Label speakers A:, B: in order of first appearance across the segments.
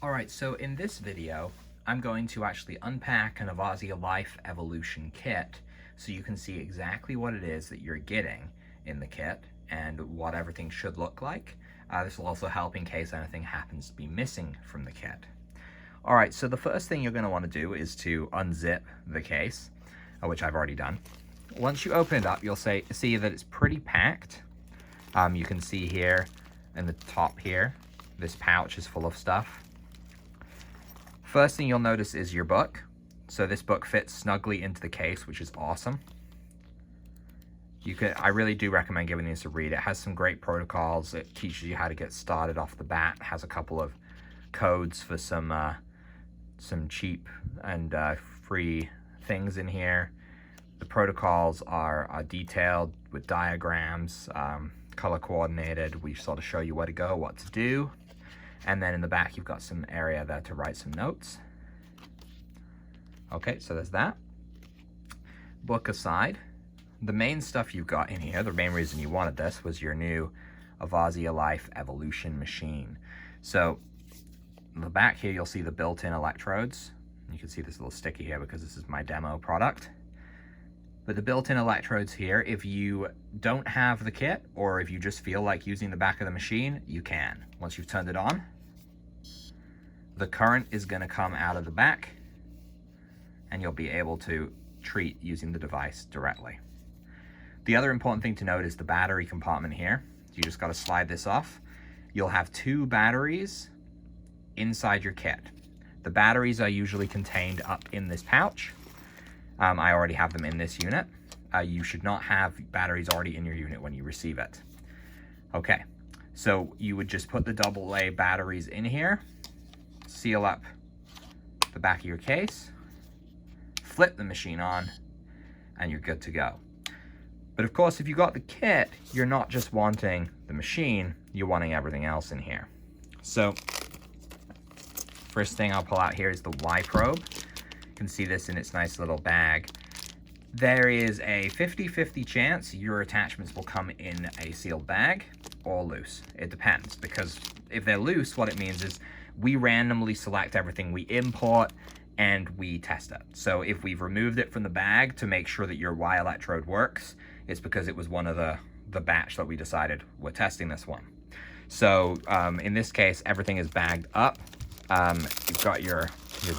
A: Alright, so in this video, I'm going to actually unpack an Avazzia Life Evolution kit so you can see exactly what it is that you're getting in the kit and what everything should look like. This will also help in case anything happens to be missing from the kit. Alright, so the first thing you're going to want to do is to unzip the case, which I've already done. Once you open it up, you'll see that it's pretty packed. You can see here in the top here, this pouch is full of stuff. First thing you'll notice is your book. So this book fits snugly into the case, which is awesome. I really do recommend giving this a read. It has some great protocols. It teaches you how to get started off the bat. It has a couple of codes for some cheap and free things in here. The protocols are detailed with diagrams, color coordinated. We sort of show you where to go, what to do. And then in the back, you've got some area there to write some notes. Okay, so there's that. Book aside, the main stuff you've got in here, the main reason you wanted this was your new Avazzia Life Evolution machine. So in the back here, you'll see the built-in electrodes. You can see this little sticky here because this is my demo product. But the built-in electrodes here, if you don't have the kit or if you just feel like using the back of the machine, you can. Once you've turned it on, the current is going to come out of the back and you'll be able to treat using the device directly. The other important thing to note is the battery compartment here. You just got to slide this off. You'll have 2 batteries inside your kit. The batteries are usually contained up in this pouch. I already have them in this unit. You should not have batteries already in your unit when you receive it. Okay, so you would just put the AA batteries in here, seal up the back of your case, flip the machine on, and you're good to go. But of course, if you got the kit, you're not just wanting the machine, you're wanting everything else in here. So, first thing I'll pull out here is the Y probe. You can see this in its nice little bag. There is a 50-50 chance your attachments will come in a sealed bag or loose. It depends, because if they're loose, what it means is we randomly select everything we import and we test it. So if we've removed it from the bag to make sure that your Y electrode works, it's because it was one of the batch that we decided we're testing this one. So in this case, everything is bagged up. You've got your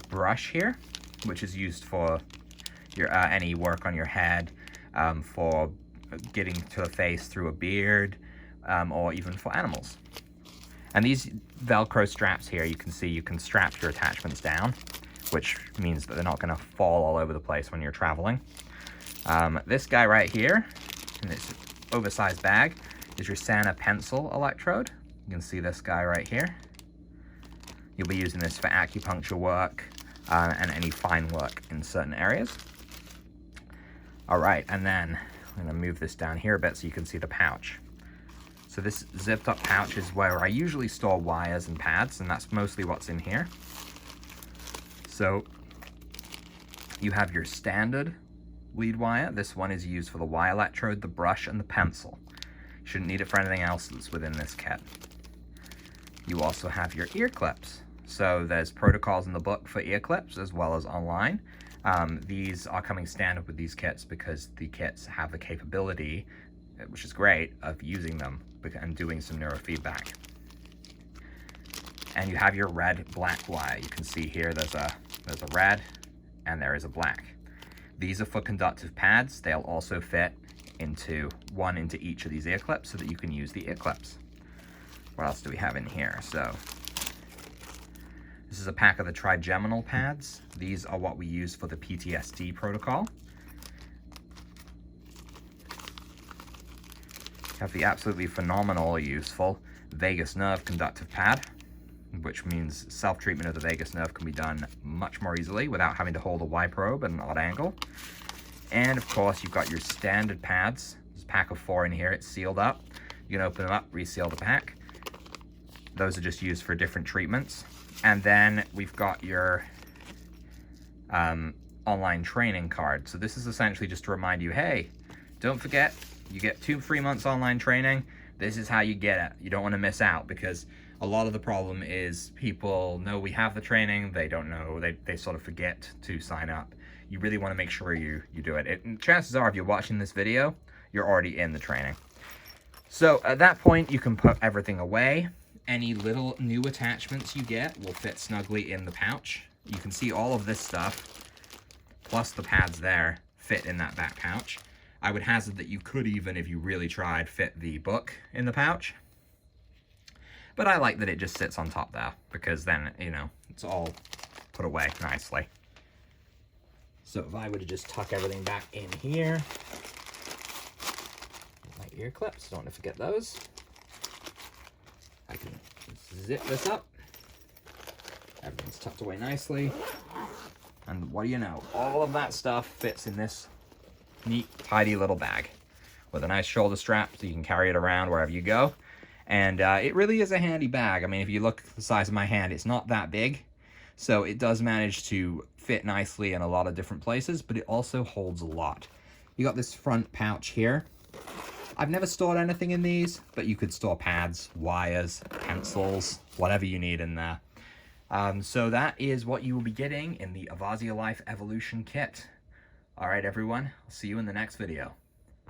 A: brush here, which is used for your any work on your head, for getting to the face through a beard, or even for animals. And these Velcro straps here, you can see you can strap your attachments down, which means that they're not going to fall all over the place when you're traveling. This guy right here, in this oversized bag, is your Santa pencil electrode. You can see this guy right here. You'll be using this for acupuncture work, and any fine work in certain areas. All right, and then I'm gonna move this down here a bit so you can see the pouch. So this zipped up pouch is where I usually store wires and pads, and that's mostly what's in here. So you have your standard lead wire. This one is used for the Y electrode, the brush, and the pencil. You shouldn't need it for anything else that's within this kit. You also have your ear clips. So there's protocols in the book for ear clips as well as online. These are coming standard with these kits because the kits have the capability, which is great, of using them and doing some neurofeedback. And you have your red-black wire. You can see here there's a red and there is a black. These are for conductive pads. They'll also fit into each of these ear clips so that you can use the ear clips. What else do we have in here? So this is a pack of the trigeminal pads. These are what we use for the PTSD protocol. You have the absolutely phenomenally useful vagus nerve conductive pad, which means self-treatment of the vagus nerve can be done much more easily without having to hold a Y probe at an odd angle. And of course, you've got your standard pads. There's a pack of 4 in here. It's sealed up. You can open them up, reseal the pack. Those are just used for different treatments. And then we've got your online training card. So this is essentially just to remind you, hey, don't forget, you get 2 free months online training. This is how you get it. You don't want to miss out, because A lot of the problem is people know we have the training, they don't know, they sort of forget to sign up. You really want to make sure you do it. And chances are, if you're watching this video, you're already in the training. So at that point, you can put everything away. Any little new attachments you get will fit snugly in the pouch. You can see all of this stuff, plus the pads there, fit in that back pouch. I would hazard that you could even, if you really tried, fit the book in the pouch. But I like that it just sits on top there, because then, you know, it's all put away nicely. So if I were to just tuck everything back in here, my ear clips, don't want to forget those. I can zip this up. Everything's tucked away nicely. And what do you know? All of that stuff fits in this neat, tidy little bag with a nice shoulder strap so you can carry it around wherever you go. And it really is a handy bag. I mean, if you look at the size of my hand, it's not that big. So it does manage to fit nicely in a lot of different places, but it also holds a lot. You got this front pouch here. I've never stored anything in these, but you could store pads, wires, pencils, whatever you need in there. So that is what you will be getting in the Avazzia Life Evolution Kit. All right, everyone, I'll see you in the next video.